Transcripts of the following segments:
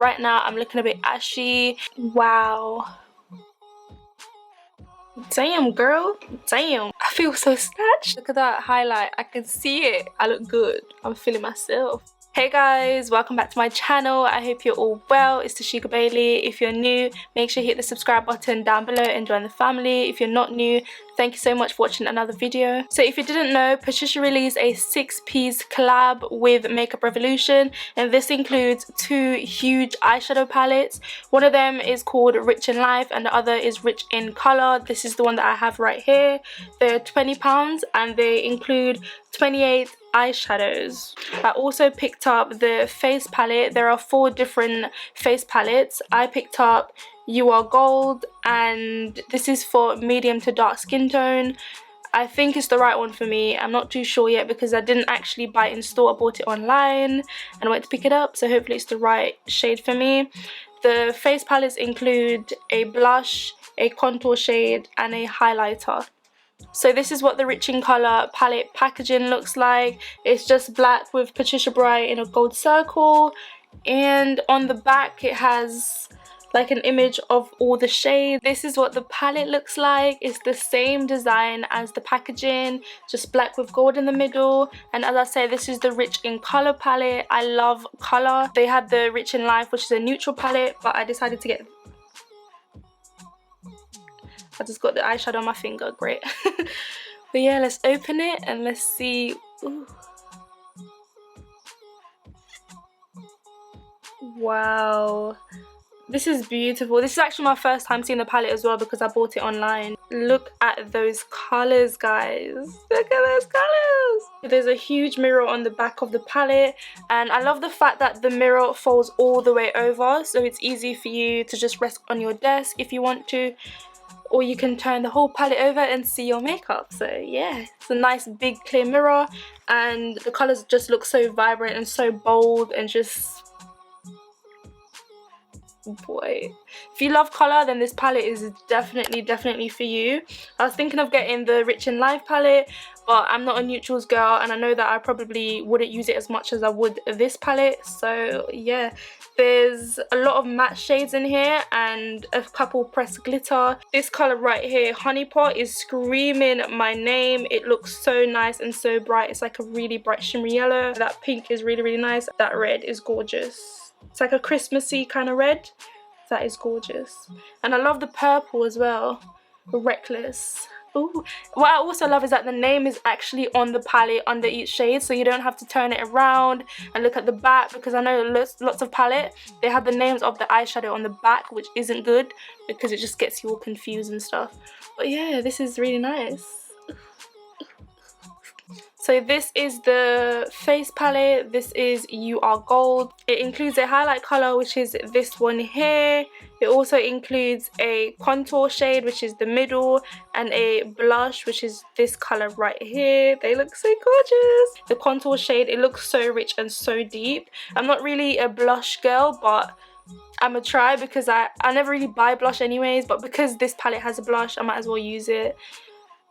Right now I'm looking a bit ashy. Wow. Damn, girl. Damn. I feel so snatched. Look at that highlight. I can see it. I look good. I'm feeling myself. Hey guys, welcome back to my channel. I hope you're all well. It's Tashika Bailey. If you're new, make sure you hit the subscribe button down below and join the family. If you're not new, thank you so much for watching another video. So if you didn't know, Patricia released a 6-piece collab with Makeup Revolution, and this includes 2 huge eyeshadow palettes. One of them is called Rich in Life and the other is Rich in Color. This is the one that I have right here. They're £20 and they include 28 eyeshadows. I also picked up the face palette. There are 4 different face palettes. I picked up You Are Gold, and this is for medium to dark skin tone. I think it's the right one for me. I'm not too sure yet because I didn't actually buy it in store. I bought it online and I went to pick it up, so hopefully it's the right shade for me. The face palettes include a blush, a contour shade and a highlighter. So this is what the Rich in Color palette packaging looks like. It's just black with Patricia Bright in a gold circle, and on the back it has like an image of all the shades. This is what the palette looks like. It's the same design as the packaging, just black with gold in the middle. And as I say, this is the Rich in Color palette. I love color. They had the Rich in Life, which is a neutral palette, but I decided to get... I just got the eyeshadow on my finger, great. But yeah, let's open it and let's see. Ooh. Wow, this is beautiful. This is actually my first time seeing the palette as well because I bought it online. Look at those colors, guys. Look at those colors. There's a huge mirror on the back of the palette, and I love the fact that the mirror folds all the way over, so it's easy for you to just rest on your desk if you want to, or you can turn the whole palette over and see your makeup. So yeah, it's a nice big clear mirror, and the colors just look so vibrant and so bold and just... boy, if you love color, then this palette is definitely for you. I was thinking of getting the Rich in Life palette, but I'm not a neutrals girl and I know that I probably wouldn't use it as much as I would this palette. So yeah, there's a lot of matte shades in here and a couple pressed glitter. This color right here, Honey Pot, is screaming my name. It looks so nice and so bright. It's like a really bright shimmery yellow. That pink is really nice. That red is gorgeous. It's like a Christmassy kind of red. That is gorgeous. And I love the purple as well. Reckless. Ooh. What I also love is that the name is actually on the palette under each shade, so you don't have to turn it around and look at the back, because I know lots of palette, they have the names of the eyeshadow on the back, which isn't good because it just gets you all confused and stuff. But yeah, this is really nice. So this is the face palette. This is You Are Gold. It includes a highlight color, which is this one here. It also includes a contour shade, which is the middle, and a blush, which is this color right here. They look so gorgeous. The contour shade, it looks so rich and so deep. I'm not really a blush girl, but I'm gonna try because I never really buy blush anyways, but because this palette has a blush, I might as well use it.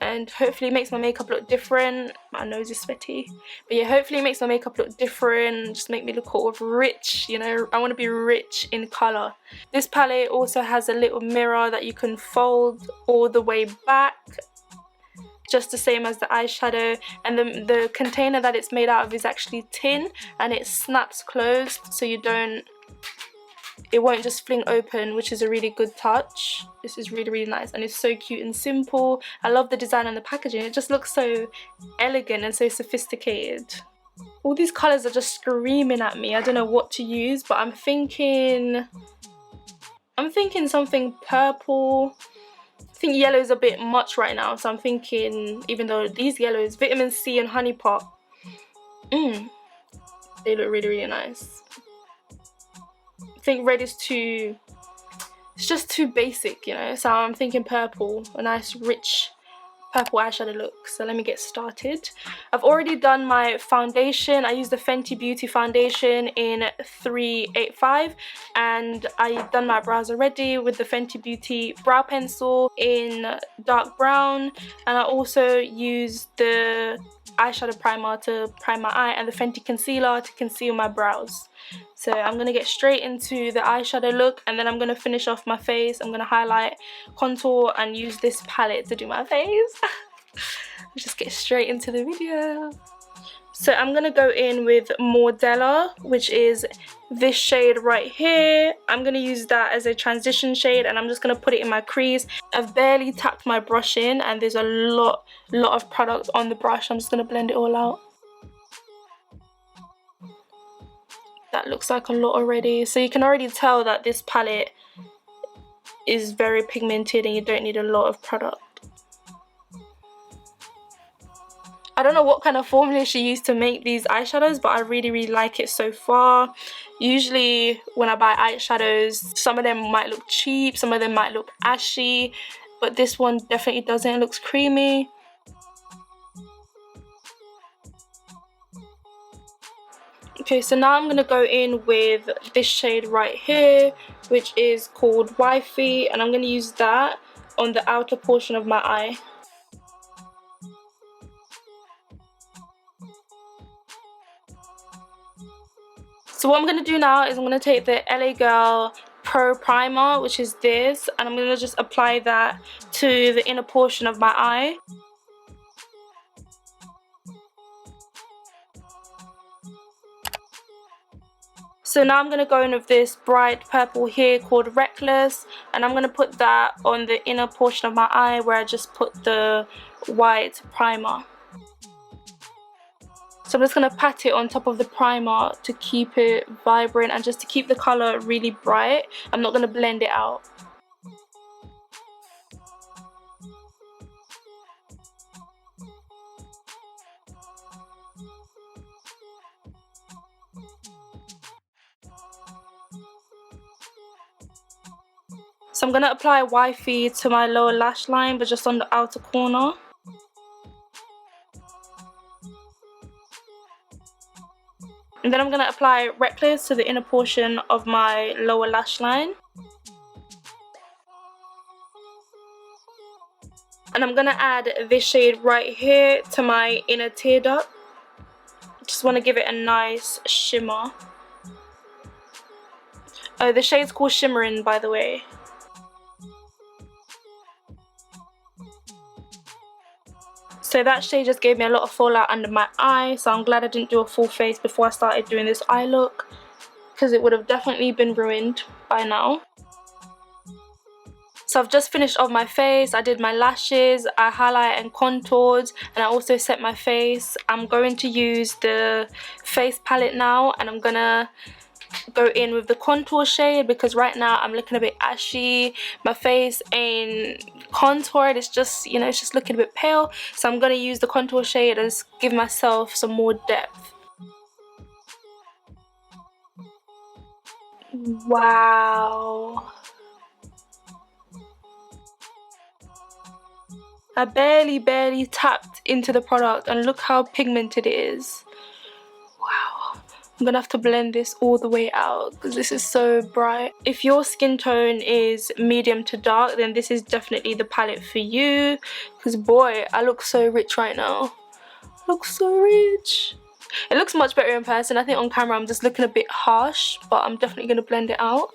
And hopefully it makes my makeup look different. My nose is sweaty. But yeah, hopefully it makes my makeup look different, just make me look all rich, you know. I want to be rich in colour. This palette also has a little mirror that you can fold all the way back, just the same as the eyeshadow. And the container that it's made out of is actually tin, and it snaps closed, so it won't just fling open, which is a really good touch. This is really nice, and it's so cute and simple. I love the design and the packaging. It just looks so elegant and so sophisticated. All these colours are just screaming at me. I don't know what to use, but I'm thinking something purple. I think yellow is a bit much right now, so I'm thinking, even though these yellows, Vitamin C and Honey Pot, they look really nice. I think red is it's just too basic, you know, so I'm thinking purple, a nice rich purple eyeshadow look. So let me get started. I've already done my foundation. I used the Fenty Beauty foundation in 385, and I've done my brows already with the Fenty Beauty brow pencil in dark brown, and I also used the eyeshadow primer to prime my eye and the Fenty concealer to conceal my brows. So I'm going to get straight into the eyeshadow look, and then I'm going to finish off my face. I'm going to highlight, contour, and use this palette to do my face. Let's just get straight into the video. So I'm going to go in with Mordella, which is this shade right here. I'm going to use that as a transition shade, and I'm just going to put it in my crease. I've barely tapped my brush in, and there's a lot of product on the brush. I'm just going to blend it all out. That looks like a lot already. So you can already tell that this palette is very pigmented and you don't need a lot of product. I don't know what kind of formula she used to make these eyeshadows, but I really like it so far. Usually when I buy eyeshadows, some of them might look cheap, some of them might look ashy, but this one definitely doesn't. It looks creamy. Okay, so now I'm going to go in with this shade right here, which is called Wifey, and I'm going to use that on the outer portion of my eye. So what I'm going to do now is I'm going to take the LA Girl Pro Primer, which is this, and I'm going to just apply that to the inner portion of my eye. So now I'm going to go in with this bright purple here called Reckless, and I'm going to put that on the inner portion of my eye where I just put the white primer. So I'm just going to pat it on top of the primer to keep it vibrant and just to keep the colour really bright. I'm not going to blend it out. So I'm going to apply Wifey to my lower lash line, but just on the outer corner. And then I'm going to apply Reckless to the inner portion of my lower lash line. And I'm going to add this shade right here to my inner tear duct. Just want to give it a nice shimmer. Oh, the shade's called Shimmering, by the way. So that shade just gave me a lot of fallout under my eye, so I'm glad I didn't do a full face before I started doing this eye look, because it would have definitely been ruined by now. So I've just finished off my face. I did my lashes, I highlight and contoured, and I also set my face. I'm going to use the face palette now, and I'm gonna go in with the contour shade because right now I'm looking a bit ashy. My face ain't contoured, it's just, you know, it's just looking a bit pale. So I'm gonna use the contour shade and just give myself some more depth. Wow. I barely tapped into the product and look how pigmented it is. Wow. I'm gonna have to blend this all the way out because this is so bright. If your skin tone is medium to dark, then this is definitely the palette for you, because boy, I look so rich right now. I look so rich. It looks much better in person. I think on camera I'm just looking a bit harsh, but I'm definitely gonna blend it out.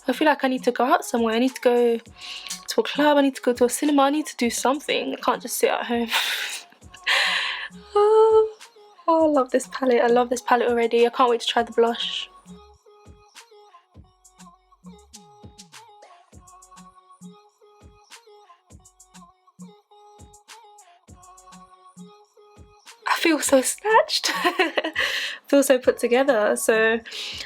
I feel like I need to go out somewhere. I need to go to a club, I need to go to a cinema, I need to do something. I can't just sit at home. Oh, I love this palette. I love this palette already. I can't wait to try the blush. I feel so snatched. I feel so put together. So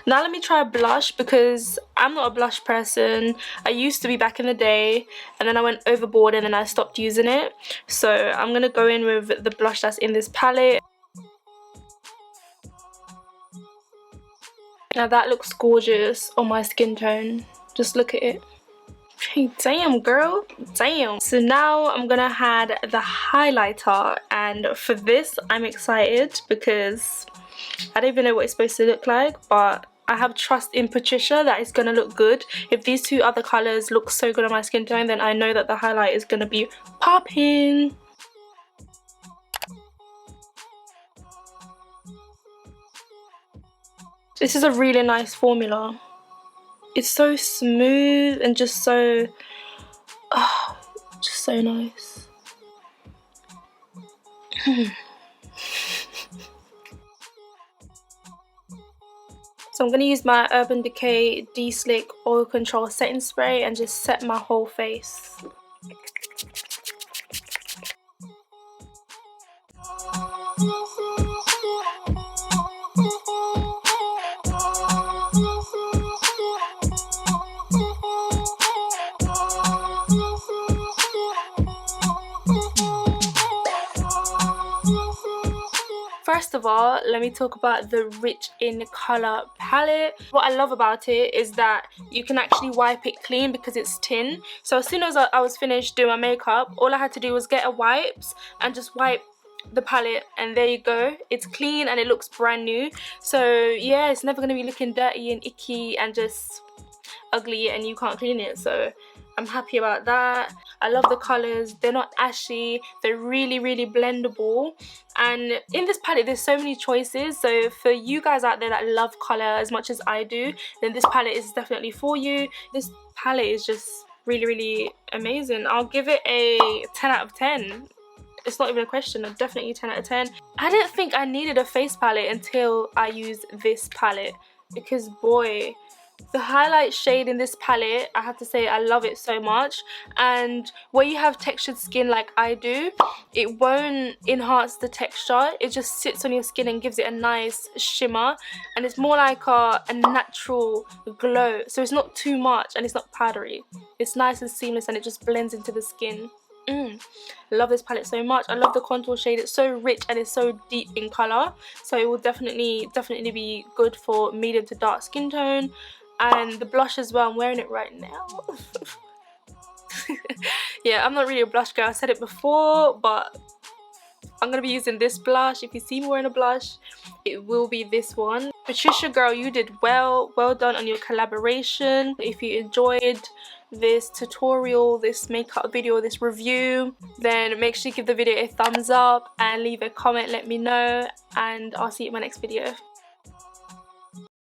now let me try a blush because I'm not a blush person. I used to be back in the day, and then I went overboard and then I stopped using it. So I'm going to go in with the blush that's in this palette. Now that looks gorgeous on my skin tone. Just look at it. Hey, damn girl, damn. So now I'm gonna add the highlighter, and for this I'm excited because I don't even know what it's supposed to look like, but I have trust in Patricia that it's gonna look good. If these two other colors look so good on my skin tone, then I know that the highlight is gonna be popping. This is a really nice formula. It's so smooth and just so, oh, just so nice. So I'm going to use my Urban Decay De-Slick Oil Control Setting Spray and just set my whole face. First of all, let me talk about the Rich in Colour palette. What I love about it is that you can actually wipe it clean because it's tin. So as soon as I was finished doing my makeup, all I had to do was get a wipes and just wipe the palette, and there you go. It's clean and it looks brand new. So yeah, it's never going to be looking dirty and icky and just ugly and you can't clean it. So I'm happy about that. I love the colours. They're not ashy. They're really, really blendable. And in this palette, there's so many choices. So for you guys out there that love colour as much as I do, then this palette is definitely for you. This palette is just really, really amazing. I'll give it a 10 out of 10. It's not even a question. I'm definitely 10 out of 10. I didn't think I needed a face palette until I used this palette, because boy, the highlight shade in this palette, I have to say I love it so much. And where you have textured skin like I do, it won't enhance the texture. It just sits on your skin and gives it a nice shimmer, and it's more like a natural glow. So it's not too much and it's not powdery. It's nice and seamless and it just blends into the skin. I love this palette so much. I love the contour shade. It's so rich and it's so deep in colour, so it will definitely be good for medium to dark skin tone. And the blush as well, I'm wearing it right now. Yeah, I'm not really a blush girl, I said it before, but I'm gonna be using this blush. If you see me wearing a blush, it will be this one. Patricia girl, you did well done on your collaboration. If you enjoyed this tutorial, this makeup video, this review, then make sure you give the video a thumbs up and leave a comment, let me know, and I'll see you in my next video.